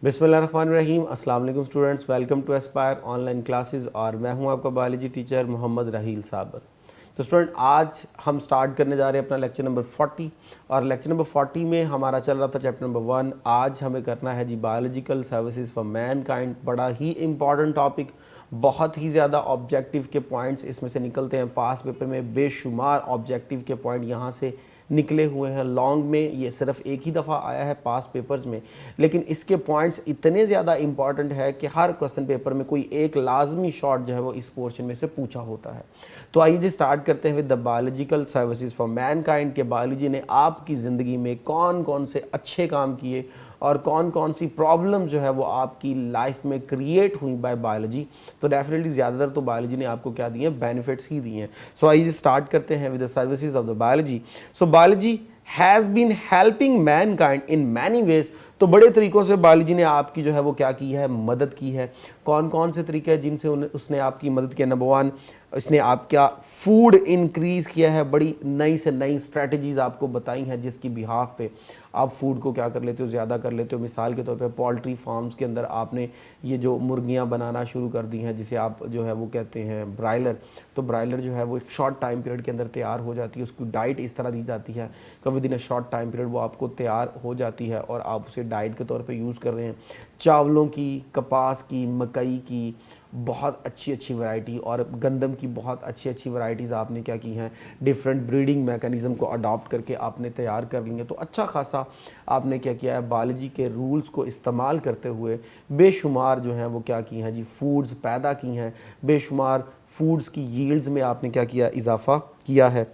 बिस्मिल्लाहिर्रहमानिर्रहीम। अस्सलाम वालेकुम students, welcome to Aspire online classes और मैं हूं आपका बायोलॉजी टीचर मोहम्मद राहील साबर। तो स्टूडेंट, आज हम स्टार्ट करने जा रहे हैं अपना लेक्चर नंबर 40 और लेक्चर नंबर 40 में हमारा चल रहा था चैप्टर नंबर 1। आज हमें करना है जी बायोलॉजिकल सर्विसेज फॉर मैनकाइंड। बड़ा ही इंपॉर्टेंट टॉपिक, बहुत ही ज़्यादा ऑब्जेक्टिव के पॉइंट्स इसमें से निकलते हैं। पास पेपर में बेशुमार ऑब्जेक्टिव के पॉइंट यहाँ से निकले हुए हैं। लॉन्ग में ये सिर्फ एक ही दफ़ा आया है पास पेपर्स में, लेकिन इसके पॉइंट्स इतने ज़्यादा इंपॉर्टेंट है कि हर क्वेश्चन पेपर में कोई एक लाजमी शॉट जो है वो इस पोर्शन में से पूछा होता है। तो आइए जी स्टार्ट करते हैं with the biological services for Mankind के बायोलॉजी ने आपकी ज़िंदगी में कौन कौन से अच्छे काम किए और कौन कौन सी प्रॉब्लम जो है वो आपकी लाइफ में क्रिएट हुई बाय बायोलॉजी। तो डेफिनेटली ज़्यादातर तो बायोलॉजी ने आपको क्या दिए हैं, बेनिफिट्स ही दिए हैं। सो आइए स्टार्ट करते हैं with the services of the biology. So biology has been helping mankind in many ways. तो बड़े तरीक़ों से बायोलॉजी ने आपकी जो है वो क्या की है, मदद की है। कौन कौन से तरीके हैं जिनसे उसने आपकी मदद किया? नंबर 1, इसने आपका फूड इंक्रीज़ किया है। बड़ी नई से नई स्ट्रेटजीज़ आपको बताई हैं जिसकी बिहाफ पे आप फूड को क्या कर लेते हो, ज़्यादा कर लेते हो। मिसाल के तौर पे पोल्ट्री फार्म्स के अंदर आपने ये जो मुर्गियां बनाना शुरू कर दी हैं, जिसे आप जो है वो कहते हैं ब्रायलर। तो ब्रायलर जो है वो एक शॉर्ट टाइम पीरियड के अंदर तैयार हो जाती है। उसकी डाइट इस तरह दी जाती है कि with in a short time period वो आपको तैयार हो जाती है और आप उसे डाइट के तौर पर यूज़ कर रहे हैं। चावलों की, कपास की, मकई की बहुत अच्छी अच्छी वैरायटी और गंदम की बहुत अच्छी अच्छी वैरायटीज़ आपने क्या की हैं, डिफरेंट ब्रीडिंग मैकेनिज़्म को अडॉप्ट करके आपने तैयार कर ली हैं। तो अच्छा खासा आपने क्या किया है, बायोलॉजी के रूल्स को इस्तेमाल करते हुए बेशुमार जो हैं वो क्या की हैं जी, फूड्स पैदा की हैं। बेशुमार फूड्स की यील्ड्स में आपने क्या किया, इजाफा किया है।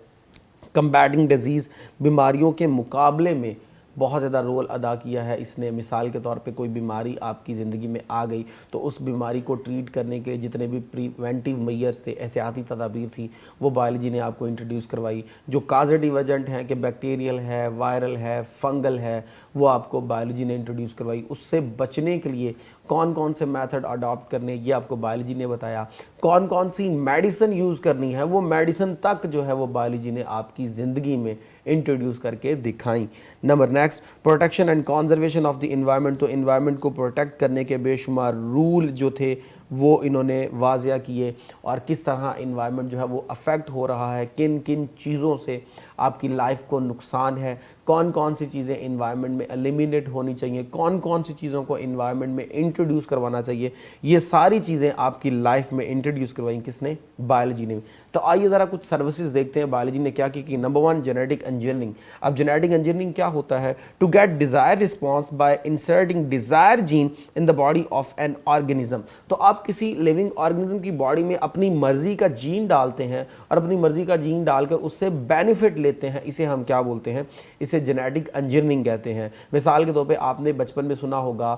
कंबैटिंग डिजीज़, बीमारियों के मुकाबले में बहुत ज़्यादा रोल अदा किया है इसने। मिसाल के तौर पे कोई बीमारी आपकी ज़िंदगी में आ गई तो उस बीमारी को ट्रीट करने के लिए जितने भी प्रिवेंटिव मेजर्स थे, एहतियाती तदाबीर थी, वो बायोलॉजी ने आपको इंट्रोड्यूस करवाई। जो काजेटिव एजेंट हैं कि बैक्टीरियल है, वायरल है, फंगल है, वो आपको बायोलॉजी ने इंट्रोड्यूस करवाई। उससे बचने के लिए कौन कौन से मेथड अडॉप्ट करने, ये आपको बायोलॉजी ने बताया। कौन कौन सी मेडिसिन यूज़ करनी है, वो मेडिसिन तक जो है वो बायोलॉजी ने आपकी ज़िंदगी में इंट्रोड्यूस करके दिखाई। Number next, protection and conservation of the environment. तो इन्वायरमेंट को प्रोटेक्ट करने के बेशुमार रूल जो थे वो इन्होंने वाज़िया किए और किस तरह इन्वायरमेंट जो है वो अफेक्ट हो रहा है, किन किन चीज़ों से आपकी लाइफ को नुकसान है, कौन कौन सी चीज़ें इन्वायरमेंट में एलिमिनेट होनी चाहिए, कौन कौन सी चीज़ों को इन्वायरमेंट में इंट्रोड्यूस करवाना चाहिए। ये सारी चीज़ें आपकी लाइफ में इंट्रोड्यूस करवाई किसने, बायोलॉजी ने। तो आइए ज़रा कुछ सर्विसेज देखते हैं बायोलॉजी ने क्या की कि नंबर 1, जेनेटिक इंजीनियरिंग। अब जेनेटिक इंजीनियरिंग क्या होता है? To get desire response by inserting desire gene in the body of an organism. तो आप किसी लिविंग ऑर्गेनिज्म की बॉडी में अपनी मर्जी का जीन डालते हैं और अपनी मर्जी का जीन डालकर उससे बेनिफिट लेते हैं। इसे हम क्या बोलते हैं? इसे जेनेटिक इंजीनियरिंग कहते हैं। मिसाल के तौर पे आपने बचपन में सुना होगा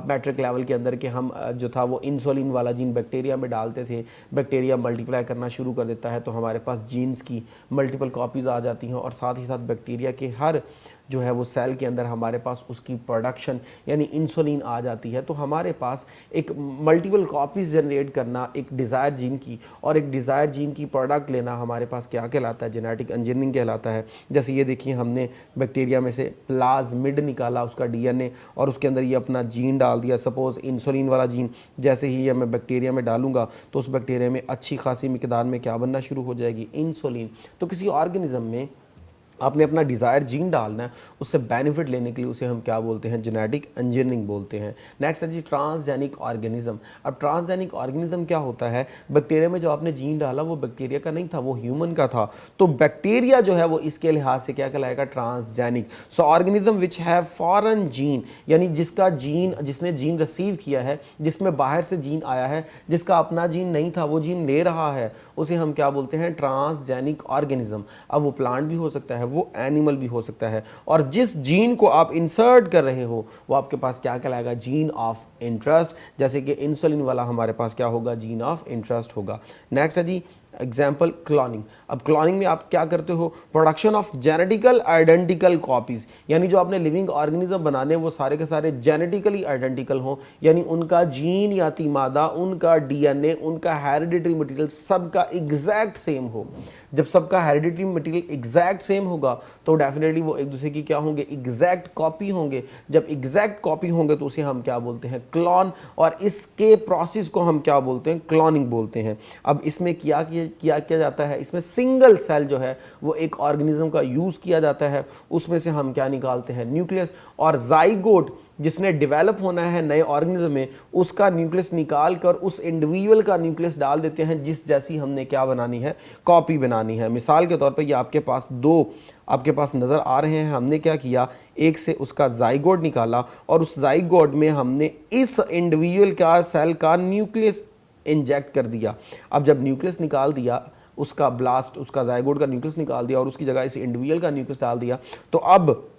मैट्रिक लेवल के अंदर कि हम जो था वो इंसुलिन वाला जीन बैक्टीरिया में डालते थे। बैक्टीरिया मल्टीप्लाई करना शुरू कर देता है तो हमारे पास जीन्स की मल्टीपल कॉपीज़ आ जाती हैं और साथ ही साथ बैक्टीरिया के हर जो है वो सेल के अंदर हमारे पास उसकी प्रोडक्शन यानी इंसुलिन आ जाती है। तो हमारे पास एक मल्टीपल कॉपीज़ जनरेट करना एक डिज़ायर जीन की और एक डिज़ायर जीन की प्रोडक्ट लेना हमारे पास क्या कहलाता है? जेनेटिक इंजीनियरिंग कहलाता है। जैसे ये देखिए, हमने बैक्टीरिया में से प्लाज्मिड निकाला, उसका डीएनए, और उसके अंदर ये अपना जीन डाल दिया। सपोज़ इंसुलिन वाला जीन जैसे ही ये मैं बैक्टीरिया में डालूंगा तो उस बैक्टीरिया में अच्छी खासी मिकदार में क्या बनना शुरू हो जाएगी, इंसुलिन। तो किसी ऑर्गेनिज्म में आपने अपना डिज़ायर जीन डालना है, उससे बेनिफिट लेने के लिए उसे हम क्या बोलते हैं? जेनेटिक इंजीनियरिंग बोलते हैं। नेक्स्ट है जी ट्रांसजेनिक ऑर्गेनिज्म। अब ट्रांसजेनिक ऑर्गेनिज्म क्या होता है? बैक्टीरिया में जो आपने जीन डाला वो बैक्टीरिया का नहीं था, वो ह्यूमन का था। तो बैक्टीरिया जो है वो इसके लिहाज से क्या कहलाएगा? Transgenic. So organism which have foreign gene, यानी जिसका जीन, जिसने जीन रिसीव किया है, जिसमें बाहर से जीन आया है, जिसका अपना जीन नहीं था वो जीन ले रहा है, उसे हम क्या बोलते हैं? Transgenic organism. अब वो प्लांट भी हो सकता है, वो एनिमल भी हो सकता है, और जिस जीन को आप इंसर्ट कर रहे हो वो आपके पास क्या कहलाएगा? Gene of interest. जैसे कि इंसुलिन वाला हमारे पास क्या होगा? जीन ऑफ इंटरेस्ट होगा। नेक्स्ट है जी एग्जाम्पल क्लोनिंग। अब क्लोनिंग में आप क्या करते हो, production of genetical identical copies, यानी जो आपने लिविंग ऑर्गेनिज्म बनाने वो सारे के सारे जेनेटिकली आइडेंटिकल हो, यानी उनका जीन या मादा, उनका डीएनए, उनका हेरिडिटरी मटेरियल सबका एग्जैक्ट सेम हो। जब सबका हेरिडिटरी मटेरियल एग्जैक्ट सेम होगा तो डेफिनेटली वो एक दूसरे की क्या होंगे, एग्जैक्ट कॉपी होंगे। जब एग्जैक्ट कॉपी होंगे तो उसे हम क्या बोलते हैं, क्लोन, और इसके प्रोसेस को हम क्या बोलते हैं, क्लोनिंग बोलते हैं। अब इसमें किया जाता है, इसमें सिंगल सेल जो है वो एक ऑर्गेनिज्म का यूज किया जाता है, उसमें से हम क्या निकालते हैं, न्यूक्लियस, और जाइगोट जिसने डेवलप होना है नए ऑर्गेनिज्म में, उसका न्यूक्लियस निकाल कर उस इंडिविजुअल का न्यूक्लियस डाल देते हैं जिस जैसी हमने क्या बनानी है, कॉपी बनानी है। मिसाल के तौर पे ये आपके पास दो आपके पास नज़र आ रहे हैं। हमने क्या किया, एक से उसका जाइगोट निकाला और उस जाइगोट में हमने इस इंडिविजुअल का सेल का न्यूक्लियस इंजेक्ट कर दिया। अब जब न्यूक्लियस निकाल दिया, उसका ब्लास्ट, उसका जाइगोट का न्यूक्लियस निकाल दिया और उसकी जगह इस इंडिविजुअल का न्यूक्लियस डाल दिया, तो अब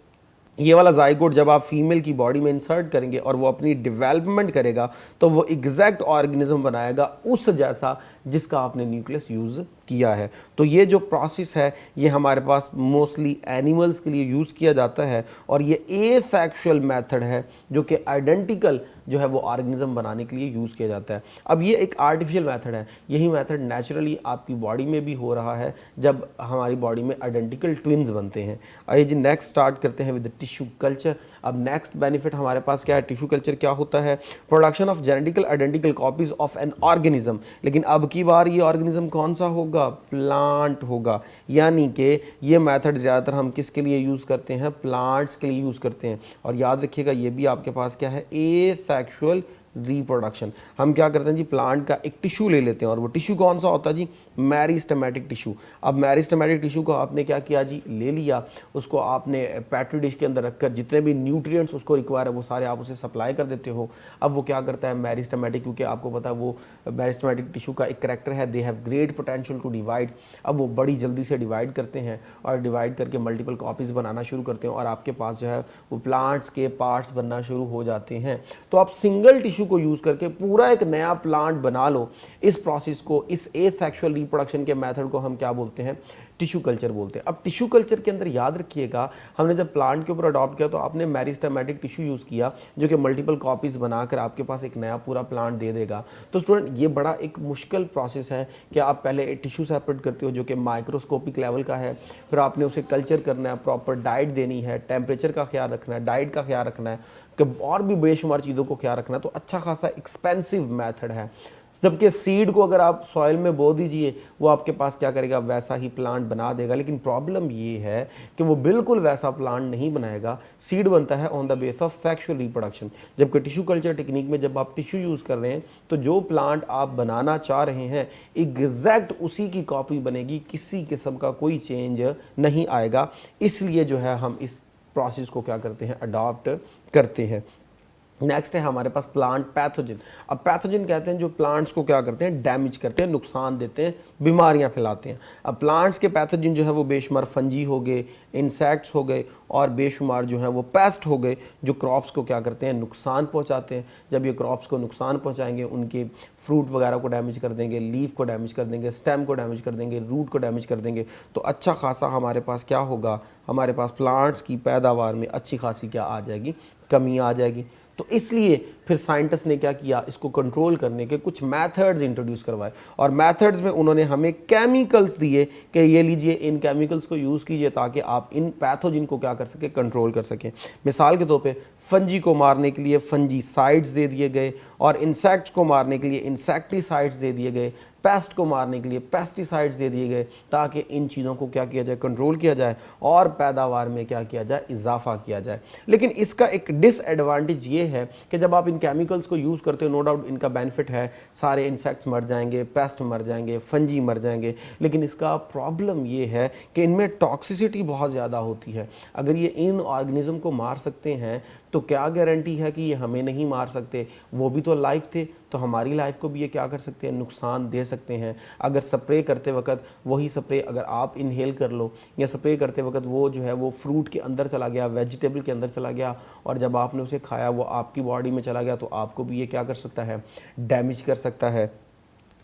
ये वाला जाइगोट जब आप फीमेल की बॉडी में इंसर्ट करेंगे और वो अपनी डेवलपमेंट करेगा तो वो एग्जैक्ट ऑर्गेनिज्म बनाएगा उस जैसा जिसका आपने न्यूक्लियस यूज़ किया है। तो ये जो प्रोसेस है ये हमारे पास मोस्टली एनिमल्स के लिए यूज़ किया जाता है और ये एसेक्सुअल मेथड है जो कि आइडेंटिकल जो है वो ऑर्गेनिज्म बनाने के लिए यूज़ किया जाता है। अब ये एक आर्टिफिशियल मेथड है, यही मेथड नेचुरली आपकी बॉडी में भी हो रहा है जब हमारी बॉडी में आइडेंटिकल ट्विन्स बनते हैं। आइए जी नेक्स्ट स्टार्ट करते हैं विद टिश्यू कल्चर। अब नेक्स्ट बेनिफिट हमारे पास क्या है, टिश्यू कल्चर क्या होता है, production of genetical identical copies of an organism. लेकिन अब की बार ये ऑर्गेनिज्म कौन सा होगा, प्लांट होगा। यानी कि ये मेथड ज़्यादातर हम किसके लिए यूज़ करते हैं, प्लांट्स के लिए यूज़ करते हैं। और याद रखिएगा ये भी आपके पास क्या है, एसेक्सुअल रिप्रोडक्शन। हम क्या करते हैं जी, प्लांट का एक टिश्यू ले लेते हैं और वो टिश्यू कौन सा होता है जी, मेरिस्टेमेटिक टिश्यू। अब मेरिस्टेमेटिक टिश्यू को आपने क्या किया जी, ले लिया, उसको आपने पेट्री डिश के अंदर रखकर जितने भी न्यूट्रिएंट्स उसको रिक्वायर है वो सारे आप उसे सप्लाई कर देते हो। अब वो क्या करता है मेरिस्टेमेटिक, क्योंकि आपको पता है वो मेरिस्टेमेटिक टिश्यू का एक करैक्टर है, they have great potential to divide. अब वो बड़ी जल्दी से डिवाइड करते हैं और डिवाइड करके मल्टीपल कॉपीज़ बनाना शुरू करते हैं और आपके पास जो है वो प्लांट्स के पार्ट्स बनना शुरू हो जाते हैं। तो आप सिंगल टिश्यू को यूज करके पूरा एक नया प्लांट बना लो। इस प्रोसेस को, इस एसेक्सुअल रिप्रोडक्शन के मेथड को हम क्या बोलते हैं, टिश्यू कल्चर बोलते हैं। अब टिश्यू कल्चर के अंदर याद रखिएगा, हमने जब प्लांट के ऊपर अडॉप्ट किया तो आपने मेरिस्टेमेटिक टिश्यू यूज किया जो कि मल्टीपल कॉपीज बनाकर आपके पास एक नया पूरा प्लांट दे देगा। तो स्टूडेंट ये बड़ा एक मुश्किल प्रोसेस है कि आप पहले एक टिश्यू सेपरेट करते हो जो कि माइक्रोस्कोपिक लेवल का है, फिर आपने उसे कल्चर करना है, प्रॉपर डाइट देनी है, टेम्परेचर का ख्याल रखना है, डाइट का ख्याल रखना है, कि और भी बेशुमार चीज़ों को ख्याल रखना है। तो अच्छा खासा एक्सपेंसिव मेथड है। जबकि सीड को अगर आप सॉइल में बो दीजिए वो आपके पास क्या करेगा, वैसा ही प्लांट बना देगा। लेकिन प्रॉब्लम ये है कि वो बिल्कुल वैसा प्लांट नहीं बनाएगा। सीड बनता है on the base of sexual reproduction, जबकि टिश्यू कल्चर टेक्निक में जब आप टिश्यू यूज़ कर रहे हैं तो जो प्लांट आप बनाना चाह रहे हैं एग्जैक्ट उसी की कॉपी बनेगी, किसी किस्म का कोई चेंज नहीं आएगा। इसलिए जो है हम इस प्रोसेस को क्या करते हैं, अडॉप्ट करते हैं। नेक्स्ट है हमारे पास प्लांट पैथोजन। अब पैथोजन कहते हैं जो प्लांट्स को क्या करते हैं, डैमेज करते हैं, नुकसान देते हैं, बीमारियां फैलाते हैं। अब प्लांट्स के पैथोजन जो है वो बेशुमार फंजी हो गए, इंसेक्ट्स हो गए और बेशुमार जो है वो पेस्ट हो गए जो क्रॉप्स को क्या करते हैं, नुकसान पहुंचाते हैं। जब ये क्रॉप्स को नुकसान पहुंचाएंगे, उनके फ्रूट वगैरह को डैमेज कर देंगे, लीफ को डैमेज कर देंगे, स्टेम को डैमेज कर देंगे, रूट को डैमेज कर देंगे, तो अच्छा खासा हमारे पास क्या होगा, हमारे पास प्लांट्स की पैदावार में अच्छी खासी क्या आ जाएगी, कमी आ जाएगी। तो इसलिए फिर साइंटिस्ट ने क्या किया, इसको कंट्रोल करने के कुछ मेथड्स इंट्रोड्यूस करवाए और मेथड्स में उन्होंने हमें केमिकल्स दिए कि ये लीजिए, इन केमिकल्स को यूज़ कीजिए ताकि आप इन पैथोजन को क्या कर सके, कंट्रोल कर सकें। मिसाल के तौर पे फंजी को मारने के लिए फंजीसाइड्स दे दिए गए और इंसेक्ट्स को मारने के लिए इंसेक्टिसाइड्स दे दिए गए, पेस्ट को मारने के लिए पेस्टिसाइड्स दे दिए गए ताकि इन चीज़ों को क्या किया जाए, कंट्रोल किया जाए और पैदावार में क्या किया जाए, इजाफा किया जाए। लेकिन इसका एक डिसएडवांटेज ये है कि जब आप इन केमिकल्स को यूज़ करते हो, नो डाउट इनका बेनिफिट है, सारे इंसेक्ट्स मर जाएंगे, पेस्ट मर जाएंगे, फंजी मर जाएंगे, लेकिन इसका प्रॉब्लम ये है कि इनमें टॉक्सिसिटी बहुत ज़्यादा होती है। अगर ये इन ऑर्गेनिज्म को मार सकते हैं तो क्या गारंटी है कि ये हमें नहीं मार सकते। वो भी तो लाइफ थे, तो हमारी लाइफ को भी ये क्या कर सकते हैं, नुकसान दे सकते हैं। अगर स्प्रे करते वक्त वही स्प्रे अगर आप इनहेल कर लो या स्प्रे करते वक्त वो जो है वो फ्रूट के अंदर चला गया, वेजिटेबल के अंदर चला गया और जब आपने उसे खाया वो आपकी बॉडी में चला गया, तो आपको भी ये क्या कर सकता है, डैमेज कर सकता है।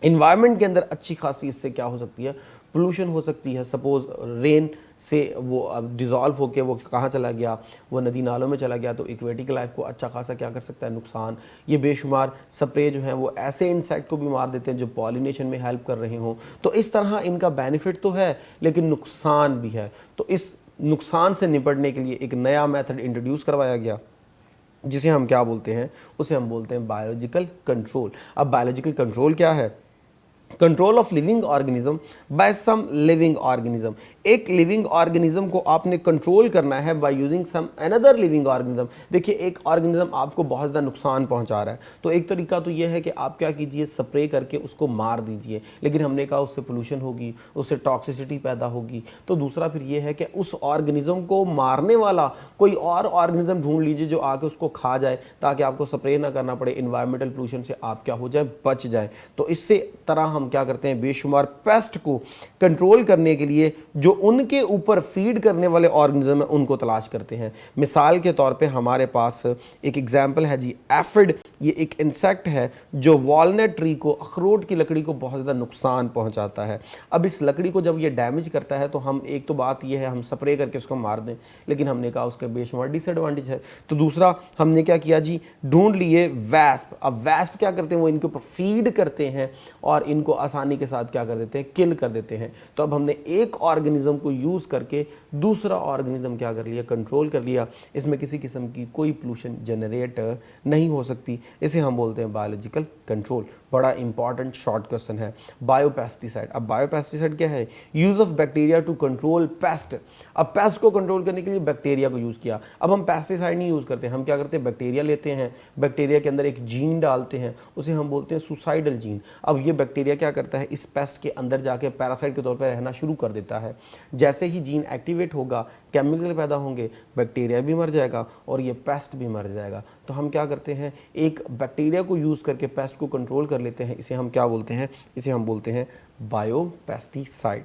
इन्वायरमेंट के अंदर अच्छी खासी इससे क्या हो सकती है, पोल्यूशन हो सकती है। सपोज रेन से वो अब डिज़ोल्व होके वो कहाँ चला गया, वो नदी नालों में चला गया, तो इक्वेटिक लाइफ को अच्छा खासा क्या कर सकता है, नुकसान। ये बेशुमार स्प्रे जो हैं वो ऐसे इंसेक्ट को भी मार देते हैं जो पॉलिनेशन में हेल्प कर रहे हों। तो इस तरह इनका बेनिफिट तो है लेकिन नुकसान भी है। तो इस नुकसान से निपटने के लिए एक नया मेथड इंट्रोड्यूस करवाया गया जिसे हम क्या बोलते हैं, उसे हम बोलते हैं बायोलॉजिकल कंट्रोल। अब बायोलॉजिकल कंट्रोल क्या है, control of living organism by some living organism. एक लिविंग ऑर्गेनिज्म को आपने कंट्रोल करना है by using some another living organism. देखिए एक ऑर्गेनिज्म आपको बहुत ज़्यादा नुकसान पहुंचा रहा है, तो एक तरीका तो यह है कि आप क्या कीजिए, स्प्रे करके उसको मार दीजिए, लेकिन हमने कहा उससे पोल्यूशन होगी, उससे टॉक्सिसिटी पैदा होगी। तो दूसरा फिर यह है कि उस ऑर्गेनिज्म को मारने वाला कोई और ऑर्गेनिज्म ढूंढ लीजिए जो आके उसको खा जाए, ताकि आपको स्प्रे ना करना पड़े, इन्वायरमेंटल पोल्यूशन से आप क्या हो जाए, बच जाए। तो इससे तरह हम क्या करते हैं, बेशुमार पेस्ट को कंट्रोल करने के लिए जो उनके ऊपर फीड करने वाले ऑर्गेनिज्म है उनको तलाश करते हैं। मिसाल के तौर पे हमारे पास एक एग्जांपल है जी, एफिड। ये एक इंसेक्ट है जो वॉलनट ट्री को, अखरोट की लकड़ी को बहुत ज़्यादा नुकसान पहुंचाता है। अब इस लकड़ी को जब ये डैमेज करता है तो हम, एक तो बात ये है हम स्प्रे करके उसको मार दें, लेकिन हमने कहा उसका बेशुमार डिसएडवांटेज है। तो दूसरा हमने क्या किया जी, ढूंढ लिए वैस्प। अब वैस्प क्या करते हैं, वो इनके ऊपर फीड करते हैं और इनको आसानी के साथ क्या कर देते हैं, किल कर देते हैं। तो अब हमने एक ऑर्गेनिज्म को यूज़ करके दूसरा ऑर्गेनिज्म क्या कर लिया, कंट्रोल कर लिया। इसमें किसी किस्म की कोई पोल्यूशन जनरेट नहीं हो सकती। इसे हम बोलते हैं बायोलॉजिकल कंट्रोल। बड़ा इंपॉर्टेंट शॉर्ट क्वेश्चन है। बायोपेस्टिसाइड। अब बायोपेस्टिसाइड क्या है, use of bacteria to control pest. अब पेस्ट को कंट्रोल करने के लिए बैक्टीरिया को यूज़ किया। अब हम पेस्टिसाइड नहीं यूज़ करते, हम क्या करते हैं, बैक्टीरिया लेते हैं, बैक्टीरिया के अंदर एक जीन डालते हैं, उसे हम बोलते हैं सुसाइडल जीन। अब ये बैक्टीरिया क्या करता है, इस पेस्ट के अंदर जाके पैरासाइट के तौर पर रहना शुरू कर देता है। जैसे ही जीन एक्टिवेट होगा, केमिकल पैदा होंगे, बैक्टीरिया भी मर जाएगा और ये पेस्ट भी मर जाएगा। तो हम क्या करते हैं, एक बैक्टीरिया को यूज़ करके पेस्ट को कंट्रोल कर लेते हैं। इसे हम क्या बोलते हैं, इसे हम बोलते हैं biopesticide.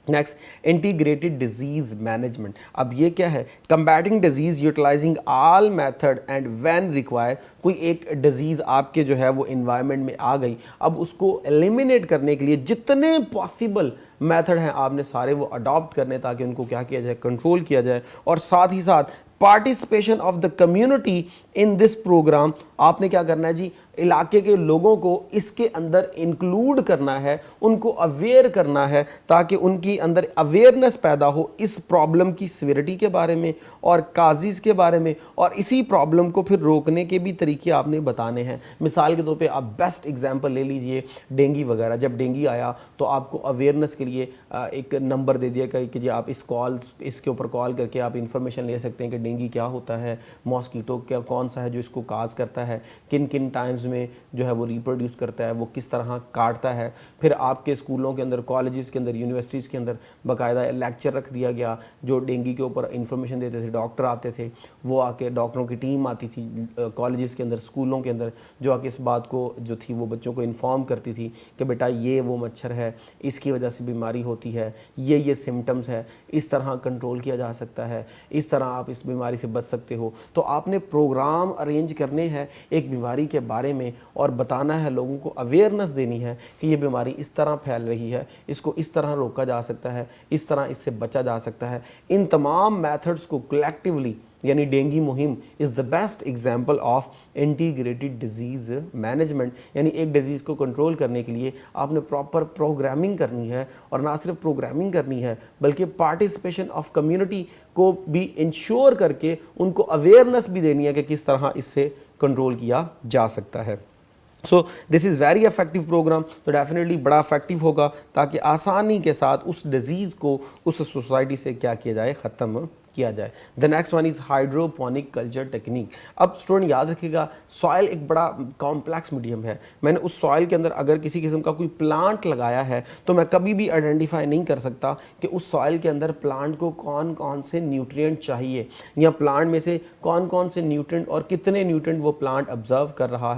Next, integrated disease management. अब ये क्या है, combating disease utilising all method and when require. कोई एक डिजीज आपके जो है वो इन्वायरमेंट में आ गई, अब उसको एलिमिनेट करने के लिए जितने पॉसिबल मेथड हैं आपने सारे वो अडॉप्ट करने, ताकि उनको क्या किया जाए, कंट्रोल किया जाए। और साथ ही साथ participation of the community in this programme. आपने क्या करना है जी, इलाके के लोगों को इसके अंदर इंक्लूड करना है, उनको अवेयर करना है, ताकि उनकी अंदर अवेयरनेस पैदा हो इस प्रॉब्लम की सिविरिटी के बारे में और काजिज़ के बारे में, और इसी प्रॉब्लम को फिर रोकने के भी तरीके आपने बताने हैं। मिसाल के तौर पे आप बेस्ट एग्जांपल ले लीजिए, डेंगू वगैरह। जब डेंगू आया तो आपको अवेयरनेस के लिए एक नंबर दे दिया कि जी आप इसके ऊपर कॉल करके आप इंफॉर्मेशन ले सकते हैं कि डेंगू क्या होता है, मॉस्कीटो क्या कौन सा है जो इसको काज करता है, किन किन टाइम्स में जो है वो रिप्रोड्यूस करता है, वो किस तरह काटता है। फिर आपके स्कूलों के अंदर, कॉलेजेस के अंदर, यूनिवर्सिटीज़ के अंदर बाकायदा लेक्चर रख दिया गया जो डेंगू के ऊपर इंफॉर्मेशन देते थे। डॉक्टर आते थे, वो आके, डॉक्टरों की टीम आती थी कॉलेजेस के अंदर, स्कूलों के अंदर, जो आके इस बात को जो थी वो बच्चों को इन्फॉर्म करती थी कि बेटा ये वो मच्छर है, इसकी वजह से बीमारी होती है, ये सिम्टम्स है, इस तरह कंट्रोल किया जा सकता है, इस तरह आप इस बीमारी से बच सकते हो। तो आपने प्रोग्राम अरेंज करने हैं एक बीमारी के बारे में और बताना है, लोगों को अवेयरनेस देनी है कि ये बीमारी इस तरह फैल रही है, इसको इस तरह रोका जा सकता है, इस तरह इससे बचा जा सकता है। इन तमाम मेथड्स को कलेक्टिवली, यानी डेंगू मुहिम is the best example of integrated disease management. यानी एक डिजीज़ को कंट्रोल करने के लिए आपने प्रॉपर प्रोग्रामिंग करनी है, और ना सिर्फ प्रोग्रामिंग करनी है बल्कि पार्टिसिपेशन ऑफ कम्युनिटी को भी इंश्योर करके उनको अवेयरनेस भी देनी है कि किस तरह इससे कंट्रोल किया जा सकता है। So this is very effective programme. तो डेफिनेटली बड़ा इफेक्टिव होगा, ताकि आसानी के साथ उस डिजीज़ को उस सोसाइटी से क्या किया जाए, ख़त्म किया जाए। The next one is hydroponic culture technique. अब स्टूडेंट याद रखिएगा, सॉइल एक बड़ा कॉम्प्लेक्स मीडियम है। मैंने उस सॉइल के अंदर अगर किसी किस्म का कोई प्लांट लगाया है तो मैं कभी भी आइडेंटिफाई नहीं कर सकता कि उस सॉइल के अंदर प्लांट को कौन कौन से न्यूट्रिएंट चाहिए, या प्लांट में से कौन कौन से न्यूट्रिएंट और कितने न्यूट्रिएंट वो प्लांट अब्जॉर्ब कर रहा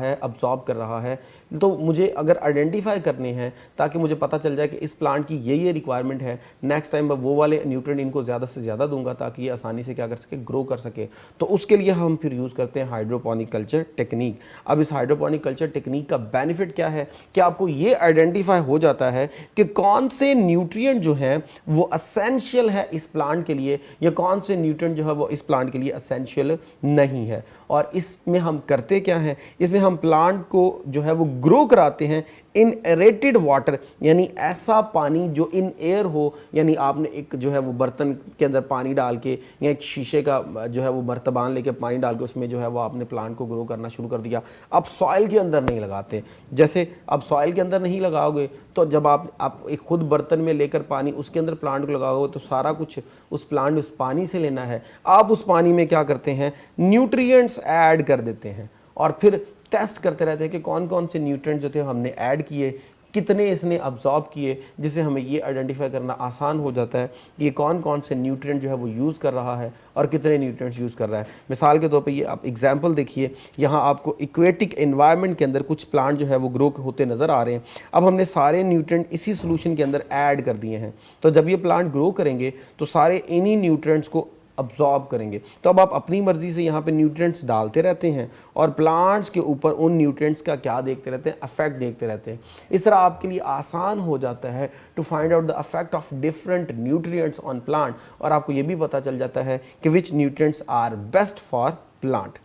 है तो मुझे अगर आइडेंटिफाई करने हैं ताकि मुझे पता चल जाए कि इस प्लांट की ये रिक्वायरमेंट है, नेक्स्ट टाइम मैं वो वाले न्यूट्रिएंट इनको ज़्यादा से ज़्यादा दूंगा ताकि ये आसानी से क्या कर सके, ग्रो कर सके। तो उसके लिए हम फिर यूज़ करते हैं हाइड्रोपोनिक कल्चर टेक्निक। अब इस हाइड्रोपोनिक कल्चर टेक्निक का बेनिफिट क्या है कि आपको ये आइडेंटिफाई हो जाता है कि कौन से न्यूट्रिएंट जो हैं वो असेंशियल है इस प्लांट के लिए, या कौन से न्यूट्रिएंट जो है वो इस प्लांट के लिए असेंशियल नहीं है। और इसमें हम करते क्या हैं, इसमें हम प्लांट को जो है वो ग्रो कराते हैं इन एरेटेड वाटर, यानी ऐसा पानी जो इन एयर हो, यानी आपने एक जो है वो बर्तन के अंदर पानी डाल के या एक शीशे का जो है वो मर्तबान लेके पानी डाल के उसमें जो है वो आपने प्लांट को ग्रो करना शुरू कर दिया। अब सॉइल के अंदर नहीं लगाते, जैसे अब सॉइल के अंदर नहीं लगाओगे तो जब आप एक खुद बर्तन में लेकर पानी उसके अंदर प्लांट को लगाओगे तो सारा कुछ उस प्लांट उस पानी से लेना है। आप उस पानी में क्या करते हैं, न्यूट्रिएंट्स ऐड कर देते हैं और फिर टेस्ट करते रहते हैं कि कौन कौन से न्यूट्रिएंट जो थे हमने ऐड किए, कितने इसने अब्जॉर्ब किए, जिससे हमें ये आइडेंटिफाई करना आसान हो जाता है कि ये कौन कौन से न्यूट्रिएंट जो है वो यूज़ कर रहा है और कितने न्यूट्रिएंट्स यूज़ कर रहा है। मिसाल के तौर पे ये आप एग्जांपल देखिए, यहाँ आपको इक्वेटिक एनवायरनमेंट के अंदर कुछ प्लांट जो है वो ग्रो होते नज़र आ रहे हैं। अब हमने सारे न्यूट्रिएंट इसी सोल्यूशन के अंदर ऐड कर दिए हैं, तो जब ये प्लांट ग्रो करेंगे तो सारे इन्हीं न्यूट्रिएंट्स को अब्जॉर्ब करेंगे। तो अब आप अपनी मर्जी से यहाँ पे न्यूट्रिएंट्स डालते रहते हैं और प्लांट्स के ऊपर उन न्यूट्रिएंट्स का क्या देखते रहते हैं, अफेक्ट देखते रहते हैं। इस तरह आपके लिए आसान हो जाता है to find out the affect of different nutrients on plant, और आपको ये भी पता चल जाता है कि which nutrients are best for plant.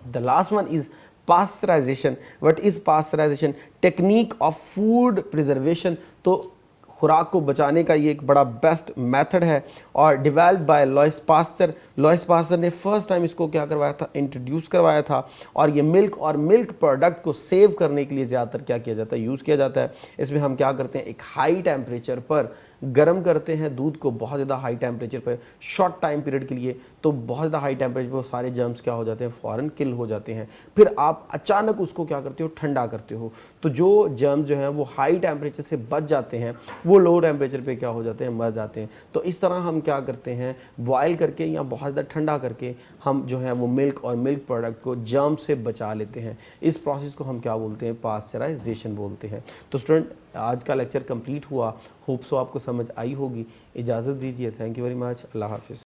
The last one is pasteurisation. What is pasteurisation? Technique of food preservation. तो खुराक को बचाने का ये एक बड़ा बेस्ट मेथड है और develop by Louis Pasteur. Louis Pasteur ने फर्स्ट टाइम इसको क्या करवाया था, इंट्रोड्यूस करवाया था। और ये मिल्क और मिल्क प्रोडक्ट को सेव करने के लिए ज़्यादातर क्या किया जाता है, यूज़ किया जाता है। इसमें हम क्या करते हैं, एक हाई टेम्परेचर पर गर्म करते हैं दूध को, बहुत ज़्यादा हाई टेम्परेचर पर शॉर्ट टाइम पीरियड के लिए। तो बहुत ज़्यादा हाई टेम्परेचर पर सारे जर्म्स क्या हो जाते हैं, फ़ौरन किल हो जाते हैं। फिर आप अचानक उसको क्या करते हो, ठंडा करते हो, तो जो जर्म जो हैं वो हाई टेम्परेचर से बच जाते हैं, वो लो टेम्परेचर पे क्या हो जाते हैं, मर जाते हैं। तो इस तरह हम क्या करते हैं, बॉयल करके या बहुत ज़्यादा ठंडा करके हम जो है वो मिल्क और मिल्क प्रोडक्ट को जर्म से बचा लेते हैं। इस प्रोसेस को हम क्या बोलते हैं, पास्चराइजेशन बोलते हैं। तो स्टूडेंट, आज का लेक्चर कंप्लीट हुआ, होप सो आपको समझ आई होगी। इजाज़त दीजिए, थैंक यू वेरी मच, अल्लाह हाफिज़।